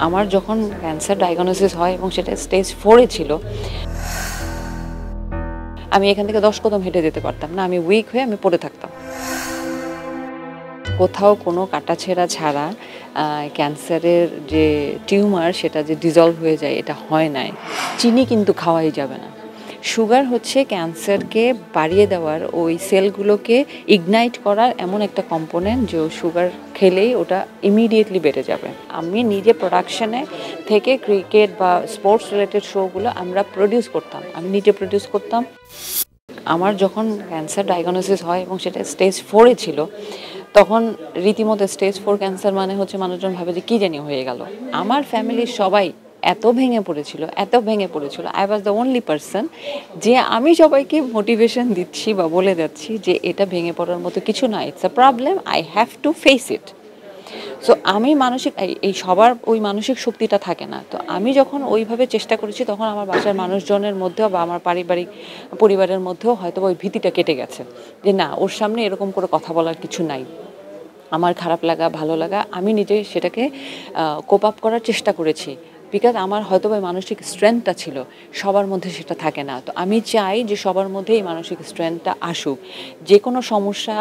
আমার যখন cancer diagnosis হয় এবং সেটা স্টেজ 4 এ ছিল, আমি এখান থেকে 10 কদম হেঁটে যেতে পারতাম না। আমি উইক হয়ে আমি পড়ে থাকতাম। কোথাও কোনো কাটাছেঁড়া ছাড়া ক্যান্সারের যে টিউমার সেটা যে ডিসলভ হয়ে যায় এটা হয় নাই। চিনি কিন্তু খাওয়াই যাবে না। সুগার হচ্ছে ক্যান্সারকে বাড়িয়ে দেওয়ার, ওই সেলগুলোকে ইগনাইট করার এমন একটা কম্পোনেন্ট যে সুগার খেলেই ওটা ইমিডিয়েটলি বেড়ে যাবে। আমি নিজে প্রোডাকশনে থেকে ক্রিকেট বা স্পোর্টস রিলেটেড শোগুলো আমরা প্রডিউস করতাম, আমি নিজে প্রডিউস করতাম। আমার যখন ক্যান্সার ডায়াগনোসিস হয় এবং সেটা স্টেজ 4 এ ছিল, তখন রীতিমতো স্টেজ 4 ক্যান্সার মানে হচ্ছে মানুষজন ভাবে যে কী জানি হয়ে গেল। আমার ফ্যামিলির সবাই এত ভেঙে পড়েছিল, I was the only person যে আমি সবাইকে মোটিভেশন দিচ্ছি বা বলে যাচ্ছি যে এটা ভেঙে পড়ার মতো কিছু না, it's a problem, I have to face it. So আমি মানসিক এই সবার ওই মানসিক শক্তিটা থাকে না। তো আমি যখন ওইভাবে চেষ্টা করেছি তখন আমার বাসার মানুষজনের মধ্যেও বা আমার পরিবারের মধ্যেও হয়তো ওই ভীতিটা কেটে গেছে যে না, ওর সামনে এরকম করে কথা বলার কিছু নাই। আমার খারাপ লাগা ভালো লাগা আমি নিজে সেটাকে কোপ আপ করার চেষ্টা করেছি, বিকজ আমার হয়তো ওই মানসিক স্ট্রেংথটা ছিল, সবার মধ্যে সেটা থাকে না। তো আমি চাই যে সবার মধ্যে এই মানসিক স্ট্রেংথটা আসুক। যে কোনো সমস্যা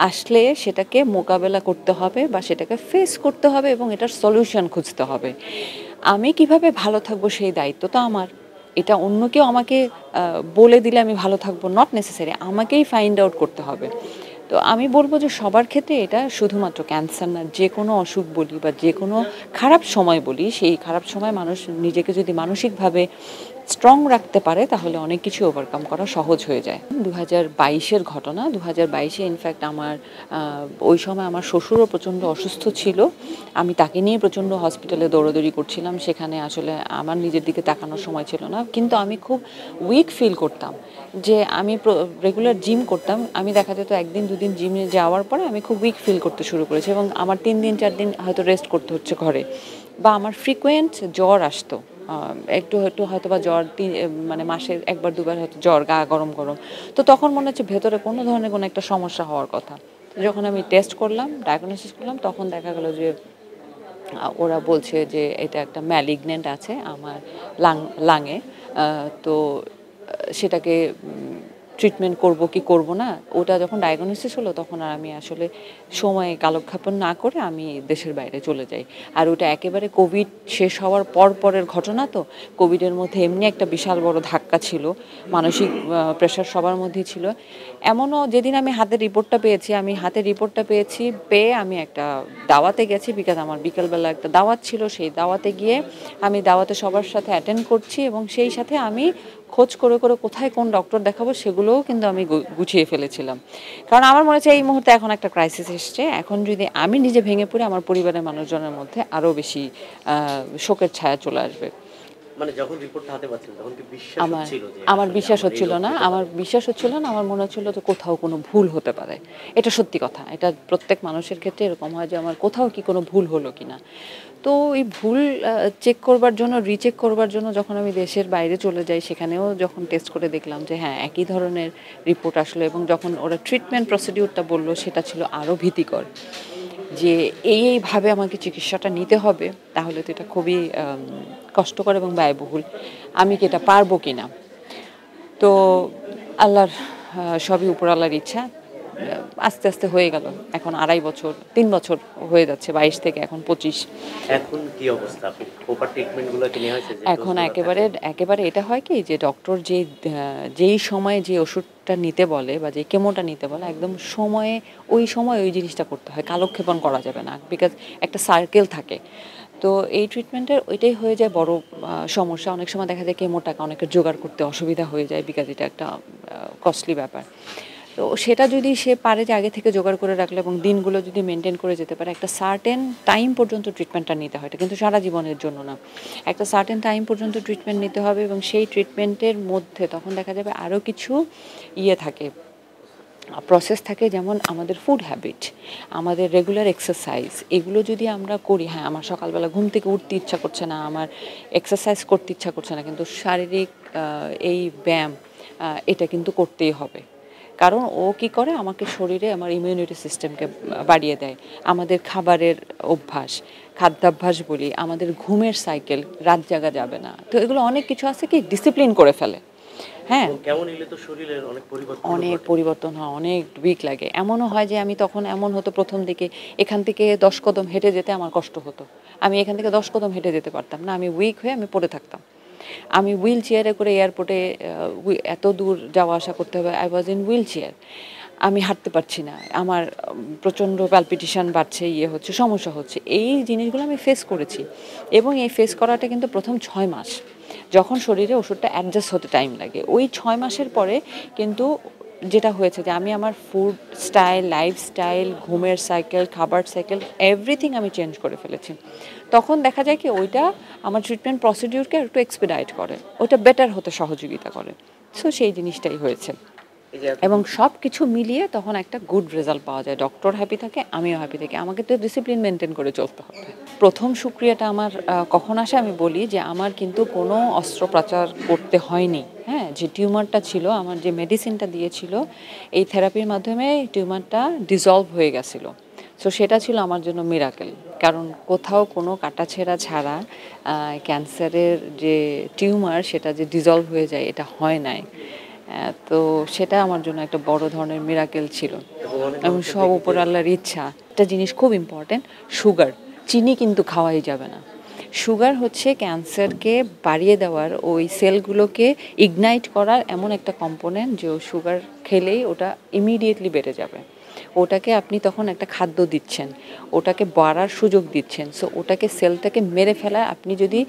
আসলে সেটাকে মোকাবেলা করতে হবে বা সেটাকে ফেস করতে হবে এবং এটার সলিউশন খুঁজতে হবে। আমি কিভাবে ভালো থাকবো সেই দায়িত্ব তো আমার। এটা অন্য কেউ আমাকে বলে দিলে আমি ভালো থাকবো নট নেসেসারি, আমাকেই ফাইন্ড আউট করতে হবে। তো আমি বলবো যে সবার ক্ষেত্রে এটা শুধুমাত্র ক্যান্সার না, যে কোনো অসুখ বলি বা যে কোনো খারাপ সময় বলি, সেই খারাপ সময় মানুষ নিজেকে যদি মানসিকভাবে স্ট্রং রাখতে পারে তাহলে অনেক কিছু ওভারকাম করা সহজ হয়ে যায়। 2022-এর ঘটনা, 2022-এ ইনফ্যাক্ট আমার ওই সময় আমার শ্বশুরও প্রচণ্ড অসুস্থ ছিল। আমি তাকে নিয়ে প্রচণ্ড হসপিটালে দৌড়াদৌড়ি করছিলাম, সেখানে আসলে আমার নিজের দিকে তাকানোর সময় ছিল না। কিন্তু আমি খুব উইক ফিল করতাম যে আমি রেগুলার জিম করতাম, আমি দেখা যেত একদিন দুদিন জিমে যাওয়ার পরে আমি খুব উইক ফিল করতে শুরু করেছি এবং আমার 3 দিন 4 দিন হয়তো রেস্ট করতে হচ্ছে ঘরে, বা আমার ফ্রিকোয়েন্ট জ্বর আসতো। একটু একটু হয়তো বা জ্বর মানে মাসে একবার দুবার হয়তো জ্বর, গা গরম গরম। তো তখন মনে হচ্ছে ভেতরে কোনো ধরনের কোনো একটা সমস্যা হওয়ার কথা। যখন আমি টেস্ট করলাম, ডায়াগনোসিস করলাম, তখন দেখা গেল যে ওরা বলছে যে এটা একটা ম্যালিগনেন্ট আছে আমার লাঙে। তো সেটাকে ট্রিটমেন্ট করব কি করব না, ওটা যখন ডায়াগনোসিস হলো তখন আর আমি আসলে সময় কালক্ষেপণ না করে আমি দেশের বাইরে চলে যাই। আর ওটা একেবারে কোভিড শেষ হওয়ার পরের ঘটনা। তো কোভিডের মধ্যে এমনি একটা বিশাল বড় ধাক্কা ছিল, মানসিক প্রেশার সবার মধ্যেই ছিল। এমনও যেদিন আমি হাতের রিপোর্টটা পেয়ে আমি একটা দাওয়াতে গেছি, বিকজ আমার বিকেলবেলা একটা দাওয়াত ছিল। সেই দাওয়াতে গিয়ে আমি দাওয়াতে সবার সাথে অ্যাটেন্ড করছি এবং সেই সাথে আমি খোঁজ করে কোথায় কোন ডক্টর দেখাবো সেগুলোও কিন্তু আমি গুছিয়ে ফেলেছিলাম। কারণ আমার মনে হচ্ছে এই মুহূর্তে এখন একটা ক্রাইসিস এসছে, এখন যদি আমি নিজে ভেঙে পড়ি আমার পরিবারের মানুষজনের মধ্যে আরও বেশি শোকের ছায়া চলে আসবে। মানে যখন রিপোর্টটা হাতে পাচ্ছেন তখন কি বিশ্বাস হচ্ছিল যে আমার বিশ্বাস হচ্ছিল না, আমার মনে হচ্ছিল যে কোথাও কোনো ভুল হতে পারে। এটা সত্যি কথা, এটা প্রত্যেক মানুষের ক্ষেত্রে এরকম হয় যে আমার কোথাও কি কোনো ভুল হলো কিনা। তো এই ভুল রিচেক করবার জন্য যখন আমি দেশের বাইরে চলে যাই, সেখানেও যখন টেস্ট করে দেখলাম যে হ্যাঁ একই ধরনের রিপোর্ট আসলো, এবং যখন ওরা ট্রিটমেন্ট প্রসিডিউরটা বললো সেটা ছিল আরও ভীতিকর, যে এইভাবে আমাকে চিকিৎসাটা নিতে হবে, তাহলে তো এটা খুবই কষ্টকর এবং ব্যয়বহুল, আমি কি এটা পারবো কিনা। তো আল্লাহর সবই উপরওয়ালার ইচ্ছা, আস্তে আস্তে হয়ে গেল। এখন 3 বছর হয়ে যাচ্ছে, 22 থেকে এখন 25। এখন কি অবস্থা, আপনি প্রপার ট্রিটমেন্টগুলো কি নেওয়া হয়েছে? এখন একেবারে এটা হয় কি যে ডক্টর যেই সময়ে যে ওষুধটা নিতে বলে বা যে কেমোটা নিতে বলে, একদম ওই সময় ওই জিনিসটা করতে হয়, কালক্ষেপণ করা যাবে না, বিকজ একটা সার্কেল থাকে। তো এই ট্রিটমেন্টের ওইটাই হয়ে যায় বড় সমস্যা। অনেক সময় দেখা যায় কেমো টাকা অনেকের জোগাড় করতে অসুবিধা হয়ে যায়, বিকজ এটা একটা কস্টলি ব্যাপার। তো সেটা যদি সে পারে যে আগে থেকে জোগাড় করে রাখলে এবং দিনগুলো যদি মেনটেন করে যেতে পারে, একটা সার্টেন টাইম পর্যন্ত ট্রিটমেন্টটা নিতে হয়, কিন্তু সারা জীবনের জন্য না, একটা সার্টেন টাইম পর্যন্ত ট্রিটমেন্ট নিতে হবে। এবং সেই ট্রিটমেন্টের মধ্যে তখন দেখা যাবে আরও কিছু থাকে, প্রসেস থাকে, যেমন আমাদের ফুড হ্যাবিট, আমাদের রেগুলার এক্সারসাইজ, এগুলো যদি আমরা করি। হ্যাঁ, আমার সকালবেলা ঘুম থেকে উঠতে ইচ্ছা করছে না, আমার এক্সারসাইজ করতে ইচ্ছা করছে না, কিন্তু শারীরিক এই ব্যায়াম এটা কিন্তু করতেই হবে। কারণ ও কি করে আমাকে শরীরে আমার ইমিউনিটি সিস্টেমকে বাড়িয়ে দেয়। আমাদের খাবারের অভ্যাস, খাদ্যাভ্যাস বলি, আমাদের ঘুমের সাইকেল, রাত জাগা যাবে না, তো এগুলো অনেক কিছু আছে কি ডিসিপ্লিন করে ফেলে। হ্যাঁ, কেমন এলে তো শরীরের অনেক পরিবর্তন অনেক ঘটে। পরিবর্তন হয়, অনেক উইক লাগে। এমনও হয় যে আমি তখন এমন হতো প্রথম দিকে এখান থেকে 10 কদম হেঁটে যেতে আমার কষ্ট হতো। আমি এখান থেকে 10 কদম হেঁটে যেতে পারতাম না, আমি উইক হয়ে আমি পড়ে থাকতাম। আমি হুইল চেয়ারে করে এয়ারপোর্টে এত দূর যাওয়া আসা করতে হবে, I was in wheel chair. আমি হাঁটতে পারছি না, আমার প্রচণ্ড প্যালপিটেশন বাড়ছে, হচ্ছে, সমস্যা হচ্ছে। এই জিনিসগুলো আমি ফেস করেছি এবং এই ফেস করাটা কিন্তু প্রথম 6 মাস, যখন শরীরে ওষুধটা অ্যাডজাস্ট হতে টাইম লাগে। ওই 6 মাসের পরে কিন্তু যেটা হয়েছে যে আমি আমার ফুড স্টাইল, লাইফস্টাইল, ঘুমের সাইকেল, খাবার সাইকেল, এভরিথিং আমি চেঞ্জ করে ফেলেছি। তখন দেখা যায় কি ওইটা আমার ট্রিটমেন্ট প্রসিডিউরকে একটু এক্সপিডাইট করে, ওটা বেটার হতে সহযোগিতা করে। সো সেই জিনিসটাই হয়েছে এই যে এবং সব কিছু মিলিয়ে তখন একটা গুড রেজাল্ট পাওয়া যায়। ডক্টর হ্যাপি থাকে, আমিও হ্যাপি থাকি। আমাকে তো ডিসিপ্লিন মেনটেন করে চলতে হবে। প্রথম সুক্রিয়াটা আমার কখন আসে আমি বলি যে আমার কিন্তু কোনো অস্ত্রোপচার করতে হয়নি। হ্যাঁ, যে টিউমারটা ছিল, আমার যে মেডিসিনটা দিয়েছিল, এই থেরাপির মাধ্যমে টিউমারটা ডিজলভ হয়ে গেছিলো। সো সেটা ছিল আমার জন্য মিরাকেল, কারণ কোথাও কোনো কাটাছেঁড়া ছাড়া ক্যান্সারের যে টিউমার সেটা যে ডিজলভ হয়ে যায় এটা হয় নাই। তো সেটা আমার জন্য একটা বড় ধরনের মিরাকেল ছিল এবং সব উপর আল্লাহর ইচ্ছা। একটা জিনিস খুব ইম্পর্টেন্ট, সুগার, চিনি কিন্তু খাওয়াই যাবে না। সুগার হচ্ছে ক্যান্সারকে বাড়িয়ে দেওয়ার, ওই সেলগুলোকে ইগনাইট করার এমন একটা কম্পোনেন্ট যে সুগার খেলেই ওটা ইমিডিয়েটলি বেড়ে যাবে। ওটাকে আপনি তখন একটা খাদ্য দিচ্ছেন, ওটাকে বাড়ার সুযোগ দিচ্ছেন। সো ওটাকে সেলটাকে মেরে ফেলা, আপনি যদি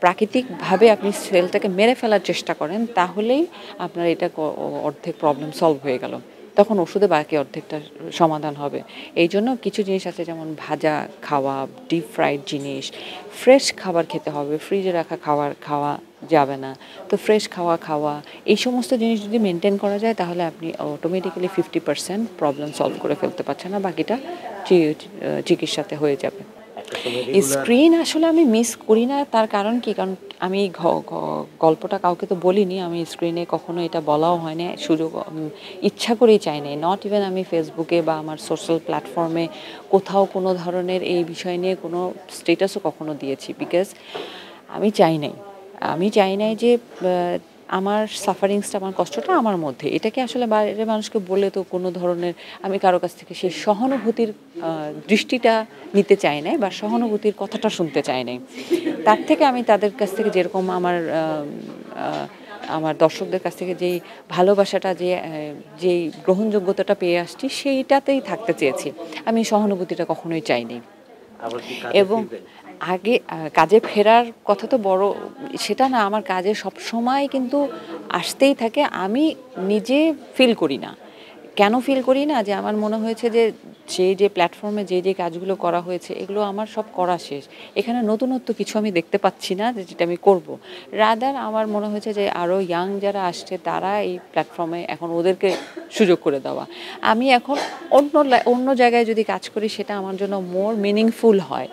প্রাকৃতিকভাবে আপনি সেলটাকে মেরে ফেলার চেষ্টা করেন তাহলেই আপনার এটা অর্ধেক প্রবলেম সলভ হয়ে গেল। তখন ওষুধে বাকি অর্ধেকটা সমাধান হবে। এই জন্য কিছু জিনিস আছে যেমন ভাজা খাওয়া, ডিপ ফ্রাইড জিনিস, ফ্রেশ খাবার খেতে হবে, ফ্রিজে রাখা খাবার খাওয়া যাবে না। তো ফ্রেশ খাওয়া এই সমস্ত জিনিস যদি মেনটেন করা যায় তাহলে আপনি অটোমেটিক্যালি 50% প্রবলেম সলভ করে ফেলতে পারছেন, না বাকিটা চিকিৎসাতে হয়ে যাবে। স্ক্রিন আসলে আমি মিস করি না, তার কারণ কি, কারণ আমি গল্পটা কাউকে তো বলিনি, আমি স্ক্রিনে কখনো এটা বলাও হয়নি, সুযোগ ইচ্ছা করেই চাই নাই। নট ইভেন আমি ফেসবুকে বা আমার সোশ্যাল প্ল্যাটফর্মে কোথাও কোনো ধরনের এই বিষয় নিয়ে কোনো স্টেটাসও কখনো দিয়েছি, বিকজ আমি চাই নাই যে আমার সাফারিংসটা, আমার কষ্টটা আমার মধ্যে, এটাকে আসলে বাইরের মানুষকে বলে তো কোনো ধরনের আমি কারো কাছ থেকে সেই সহানুভূতির দৃষ্টিটা নিতে চাই নাই বা সহানুভূতির কথাটা শুনতে চাই নাই। তার থেকে আমি তাদের কাছ থেকে যেরকম আমার দর্শকদের কাছ থেকে যেই ভালোবাসাটা, যেই গ্রহণযোগ্যতাটা পেয়ে আসছি সেইটাতেই থাকতে চেয়েছি। আমি সহানুভূতিটা কখনোই চাইনি। এবং আগে কাজে ফেরার কথা তো বড় সেটা না, আমার কাজে সব সময় কিন্তু আসতেই থাকে। আমি নিজে ফিল করি না, কেন ফিল করি না, যে আমার মনে হয়েছে যে যে প্ল্যাটফর্মে যে কাজগুলো করা হয়েছে এগুলো আমার সব করা শেষ, এখানে নতুনত্ব কিছু আমি দেখতে পাচ্ছি না যেটা আমি করব। রাদার আমার মনে হয়েছে যে আরও ইয়াং যারা আসছে তারা এই প্ল্যাটফর্মে এখন ওদেরকে সুযোগ করে দেওয়া। আমি এখন অন্য জায়গায় যদি কাজ করি সেটা আমার জন্য মোর মিনিংফুল হয়,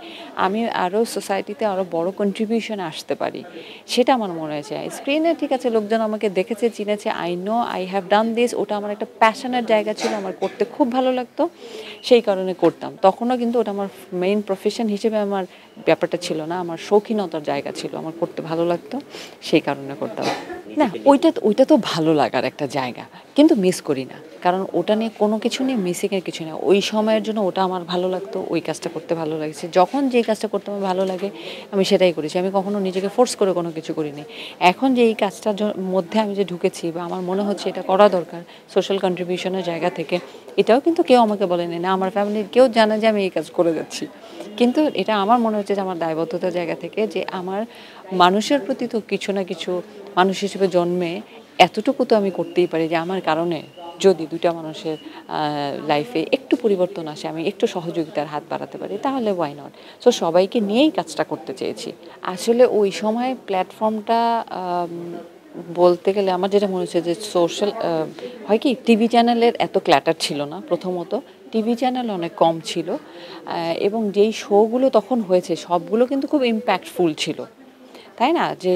আমি আরও সোসাইটিতে আরও বড় কন্ট্রিবিউশন আসতে পারি, সেটা আমার মনে হয়েছে। স্ক্রিনে ঠিক আছে, লোকজন আমাকে দেখেছে, চিনেছে, I know I have done this, ওটা আমার একটা প্যাশনের জায়গা ছিল, আমার করতে খুব ভালো লাগতো, সেই কারণে করতাম। তখনও কিন্তু ওটা আমার মেইন প্রফেশন হিসেবে আমার ব্যাপারটা ছিল না, আমার শৌখিনতার জায়গা ছিল, আমার করতে ভালো লাগতো, সেই কারণে করতাম। না, ওইটা তো ভালো লাগার একটা জায়গা, কিন্তু মিস করি না, কারণ ওটা নিয়ে কোনো কিছু নিয়ে মিসিংয়ের কিছু না। ওই সময়ের জন্য ওটা আমার ভালো লাগতো, ওই কাজটা করতে ভালো লাগছে, যখন যে কাজটা করতে আমার ভালো লাগে আমি সেটাই করেছি। আমি কখনো নিজেকে ফোর্স করে কোনো কিছু করিনি। এখন যে এই কাজটার মধ্যে আমি যে ঢুকেছি বা আমার মনে হচ্ছে এটা করা দরকার সোশ্যাল কন্ট্রিবিউশনের জায়গা থেকে, এটাও কিন্তু কেউ আমাকে বলেনি, না আমার ফ্যামিলির কেউ জানে যে আমি এই কাজ করে যাচ্ছি, কিন্তু এটা আমার মনে হচ্ছে যে আমার দায়বদ্ধতার জায়গা থেকে, যে আমার মানুষের প্রতি তো কিছু না কিছু, মানুষ হিসেবে জন্মে এতটুকু তো আমি করতেই পারি যে আমার কারণে যদি দুটা মানুষের লাইফে একটু পরিবর্তন আসে, আমি একটু সহযোগিতার হাত বাড়াতে পারি, তাহলে ওয়াই নট। সো সবাইকে নিয়েই কাজটা করতে চেয়েছি। আসলে ওই সময় প্ল্যাটফর্মটা বলতে গেলে আমার যেটা মনে হচ্ছে যে সোশ্যাল হয় কি, টিভি চ্যানেলের এত ক্ল্যাটার ছিল না, প্রথমত টিভি চ্যানেল অনেক কম ছিল, এবং যেই শোগুলো তখন হয়েছে সবগুলো কিন্তু খুব ইম্প্যাক্টফুল ছিল। তাই না? যে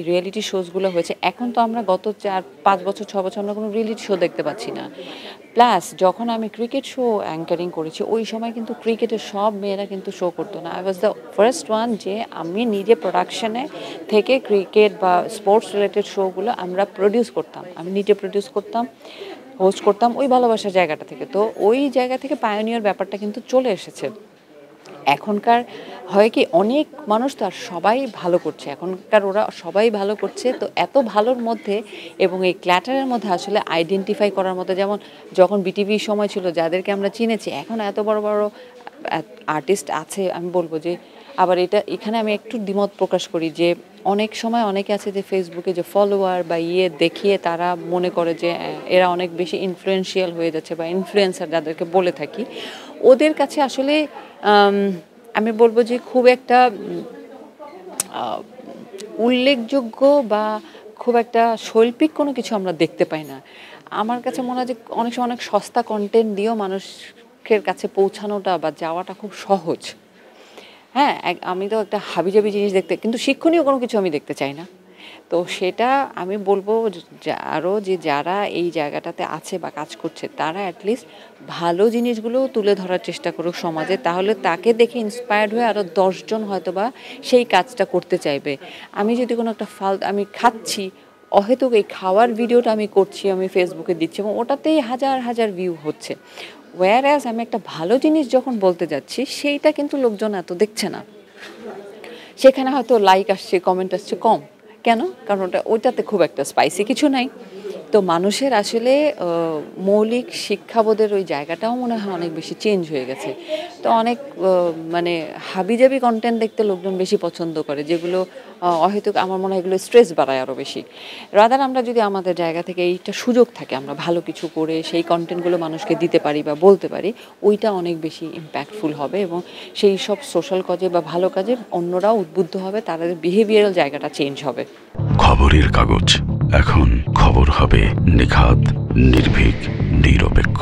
রিয়েলিটি শোজগুলো হয়েছে, এখন তো আমরা গত 4-5 বছর 6 বছর আমরা কোনো রিয়েলিটি শো দেখতে পাচ্ছি না। প্লাস যখন আমি ক্রিকেট শো অ্যাঙ্কারিং করেছি, ওই সময় কিন্তু ক্রিকেটের সব মেয়েরা কিন্তু শো করতো না। I was the first one যে আমি নিজে প্রোডাকশনে থেকে ক্রিকেট বা স্পোর্টস রিলেটেড শোগুলো আমরা প্রডিউস করতাম। আমি নিজে প্রডিউস করতাম, হোস্ট করতাম ওই ভালোবাসার জায়গাটা থেকে। তো ওই জায়গা থেকে পায়োনিয়ার ব্যাপারটা কিন্তু চলে এসেছে। এখনকার হয় কি, অনেক মানুষ তো আর সবাই ভালো করছে, এখনকার ওরা সবাই ভালো করছে। তো এত ভালোর মধ্যে এবং এই ক্ল্যাটারের মধ্যে আসলে আইডেন্টিফাই করার মতো, যেমন যখন বিটিভির সময় ছিল যাদেরকে আমরা চিনেছি, এখন এত বড় বড় আর্টিস্ট আছে। আমি বলবো যে আবার এখানে আমি একটু দ্বিমত প্রকাশ করি যে অনেক সময় অনেকে আছে যে ফেসবুকে যে ফলোয়ার বা দেখিয়ে তারা মনে করে যে এরা অনেক বেশি ইনফ্লুয়েন্সিয়াল হয়ে যাচ্ছে, বা ইনফ্লুয়েন্সার যাদেরকে বলে থাকি, ওদের কাছে আসলে আমি বলবো যে খুব একটা উল্লেখযোগ্য বা খুব একটা শৈল্পিক কোনো কিছু আমরা দেখতে পাই না। আমার কাছে মনে হয় যে অনেক সময় অনেক সস্তা কন্টেন্ট দিয়েও মানুষের কাছে পৌঁছানোটা বা যাওয়াটা খুব সহজ। হ্যাঁ, আমি তো একটা হাবিজাবি জিনিস দেখতে, কিন্তু শিক্ষণীয় কোনো কিছু আমি দেখতে চাই না। তো সেটা আমি বলবো আরও যে যারা এই জায়গাটাতে আছে বা কাজ করছে, তারা অ্যাটলিস্ট ভালো জিনিসগুলোও তুলে ধরার চেষ্টা করুক সমাজে, তাহলে তাকে দেখে ইন্সপায়ার্ড হয়ে আরও 10 জন হয়তো বা সেই কাজটা করতে চাইবে। আমি যদি কোনো একটা আমি খাচ্ছি, অহেতুক এই খাওয়ার ভিডিওটা আমি করছি, আমি ফেসবুকে দিচ্ছি এবং ওটাতেই হাজার হাজার ভিউ হচ্ছে। ওয়্যারঅ্যাজ আমি একটা ভালো জিনিস যখন বলতে যাচ্ছি, সেইটা কিন্তু লোকজন এত দেখছে না। সেখানে হয়তো লাইক আসছে, কমেন্ট আসছে কম। কেন? কারণ ওইটাতে খুব একটা স্পাইসি কিছু নাই। তো মানুষের আসলে মৌলিক শিক্ষাবোধের ওই জায়গাটাও মনে হয় অনেক বেশি চেঞ্জ হয়ে গেছে। তো অনেক মানে হাবিজাবি কন্টেন্ট দেখতে লোকজন বেশি পছন্দ করে, যেগুলো অহেতুক আমার মনে হয় এগুলো স্ট্রেস বাড়ায় আরও বেশি। রাদার আমরা যদি আমাদের জায়গা থেকে এইটা সুযোগ থাকে, আমরা ভালো কিছু করে সেই কন্টেন্টগুলো মানুষকে দিতে পারি বা বলতে পারি, ওইটা অনেক বেশি ইম্প্যাক্টফুল হবে এবং সেই সব সোশ্যাল কাজে বা ভালো কাজে অন্যরাও উদ্বুদ্ধ হবে, তাদের বিহেভিয়ারাল জায়গাটা চেঞ্জ হবে। খবরের কাগজ, এখন খবর হবে নিখাত, নির্ভীক, নিরপেক্ষ।